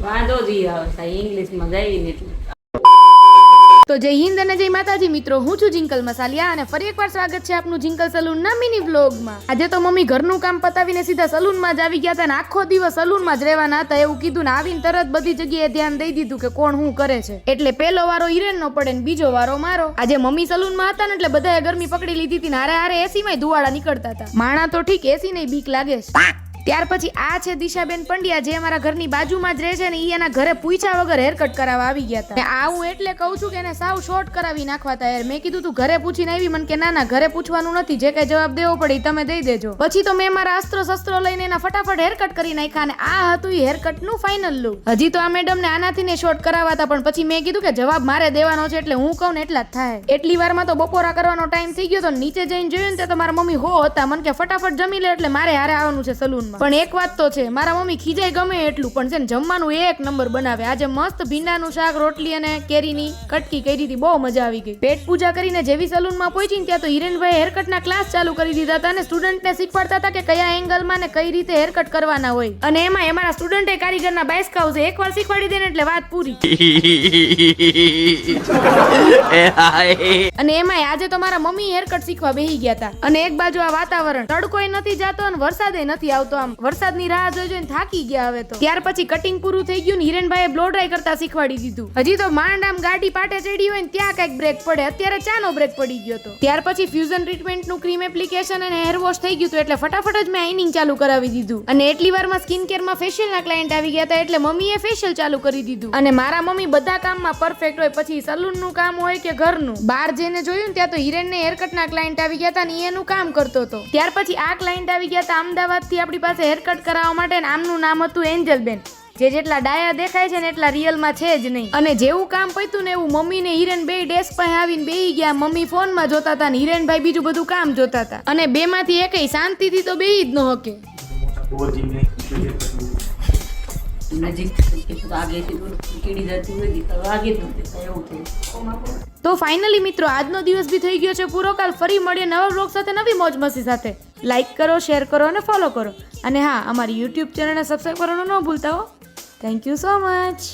વાંધો જ આવે ઇંગ્લિશમાં જઈને એટલે. તો જય હિન્દ અને જય માતાજી મિત્રો, હું છું જિંકલ મસાલિયા અને ફરી એકવાર સ્વાગત છે આપનું જિંકલ સલૂનના મિની વ્લોગમાં. આજે તો મમ્મી ઘરનું કામ પતાવીને સીધા સલૂનમાં જ આવી ગયા હતા અને આખો દિવસ સલૂનમાં જ રહેવાના હતા એવું કીધું ને આવીને તરત બધી જગ્યાએ ધ્યાન દઈ દીધું કે કોણ શું કરે છે. એટલે પેલો વારો હિરેનનો પડે ને બીજો વારો મારો. આજે મમ્મી સલૂનમાં હતા ને એટલે બધાએ ગરમી પકડી લીધી હતી ને હારે એસીમાં ધુવાડા નીકળતા હતા. માણા તો ઠીક, એસી નહીં બીક લાગે છે. ત્યાર પછી આ છે દિશાબેન પંડ્યા, જે અમારા ઘરની બાજુમાં જ રહે છે ને ઈ એના ઘરે પૂછ્યા વગર હેરકટ કરાવવા આવી ગયા હતા. આ હું એટલે કહું છું કે એને સાવ શોર્ટ કરાવી નાખવા હતા યાર. મેં કીધું તું ઘરે પૂછીને આવી? મને કે ના ઘરે પૂછવાનું નથી, જે કઈ જવાબ દેવો પડે તમે દઈ દેજો. પછી તો મેં મારા અસ્ત્રો શસ્ત્રો લઈને એના ફટાફટ હેરકટ કરી નાખ્યા અને આ હતું ઈ હેરકટ નું ફાઇનલ લુક. હજી તો આ મેડમ ને આનાથી ને શોર્ટ કરાવવા હતા, પણ પછી મેં કીધું કે જવાબ મારે દેવાનો છે એટલે હું કહું ને એટલા જ થાય. એટલી વારમાં તો બપોરા કરવાનો ટાઈમ થઈ ગયો તો નીચે જઈને જોયું ને તો મારા મમ્મી હો હતા. મને કે ફટાફટ જમી લે એટલે મારે હારે આવવાનું છે સલૂનમાં. પણ એક વાત તો છે, મારા મમ્મી ખીજાય ગમે એટલું પણ છે ને જમવાનું એક નંબર બનાવે. આજે મસ્ત ભીંડાનું શાક, રોટલી અને કેરીની કટકી કરી હતી, બહુ મજા આવી ગઈ. પેટ પૂજા કરીને જેવી સલૂનમાં પહોંચી ને ત્યાં તો હિરેનભાઈ હેરકટના ક્લાસ ચાલુ કરી દીધા હતા અને સ્ટુડન્ટને શીખવાડતા હતા કે કયા એંગલમાં ને કઈ રીતે હેરકટ કરવાના હોય. અને એમાં અમારા સ્ટુડન્ટે કારીગરના બાયસ્કાઉ છે, એકવાર શીખવાડી દે ને એટલે વાત પૂરી. અને એમાં આજે તો મારા મમ્મી હેરકટ શીખવા બેહી ગયા હતા. અને એક બાજુ આ વાતાવરણ, તડકોય નથી જાતો અને વરસાદે નથી આવતો. આમ વરસાદની રાહ જોઈને થાકી ગયા હવે તો. ત્યાર પછી કટિંગ પૂરું થઈ ગયું ને હિરેનભાઈએ બ્લો ડ્રાય કરતા શીખવાડી દીધું. હજી તો માંડ આમ ગાડી પાટે ચડી હોય ને ત્યાં કઈક બ્રેક પડે, અત્યારે ચાનો બ્રેક પડી ગયો હતો. ત્યાર પછી ફ્યુઝન ટ્રીટમેન્ટ નું ક્રીમ એપ્લિકેશન અને હેર વોશ થઈ ગયું એટલે ફટાફટ જ મેં આઈનિંગ ચાલુ કરાવી દીધું. અને એટલી વારમાં સ્કિન કેર માં ફેશિયલ ના ક્લાયન્ટ આવી ગયા હતા એટલે મમ્મીએ ફેશિયલ ચાલુ કરી દીધું. અને મારા મમ્મી બધા કામમાં પરફેક્ટ હોય, પછી સલૂન નું કામ હોય કે ઘરનું. બહાર જઈને જોયું ને ત્યાં તો હિરેન ને હેરકટ ના ક્લાયન્ટ આવી ગયા હતા ને એનું કામ કરતો હતો. ત્યાર પછી આ ક્લાયન્ટ આવી ગયા હતા અમદાવાદ થી આપણી પાસે હેરકટ કરાવવા માટે. આમનું નામ હતું એન્જલબેન, જે જેટલા ડાયા દેખાય છે ને એટલા રિયલમાં છે જ નહીં. અને જેવું કામ પત્યું ને એવું મમ્મી ને હિરેન બે ડેસ્ક પાસે આવીને બેહી ગયા. મમ્મી ફોનમાં જોતા હતા ને હિરેનભાઈ બીજું બધું કામ જોતા હતા. અને બે માંથી એકય શાંતિથી તો બેહી જ ન હકે. તો ફાઇનલી મિત્રો આજનો દિવસ બી થઈ ગયો છે પૂરો. કાલ ફરી મળીએ નવા વ્લોગ સાથે, નવી મોજ મસ્તી સાથે. લાઈક કરો, શેર કરો અને ફોલો કરો. અને હા, અમારી યુટ્યુબ ચેનલને સબસ્ક્રાઈબ કરવાનું ન ભૂલતા હો. Thank you so much.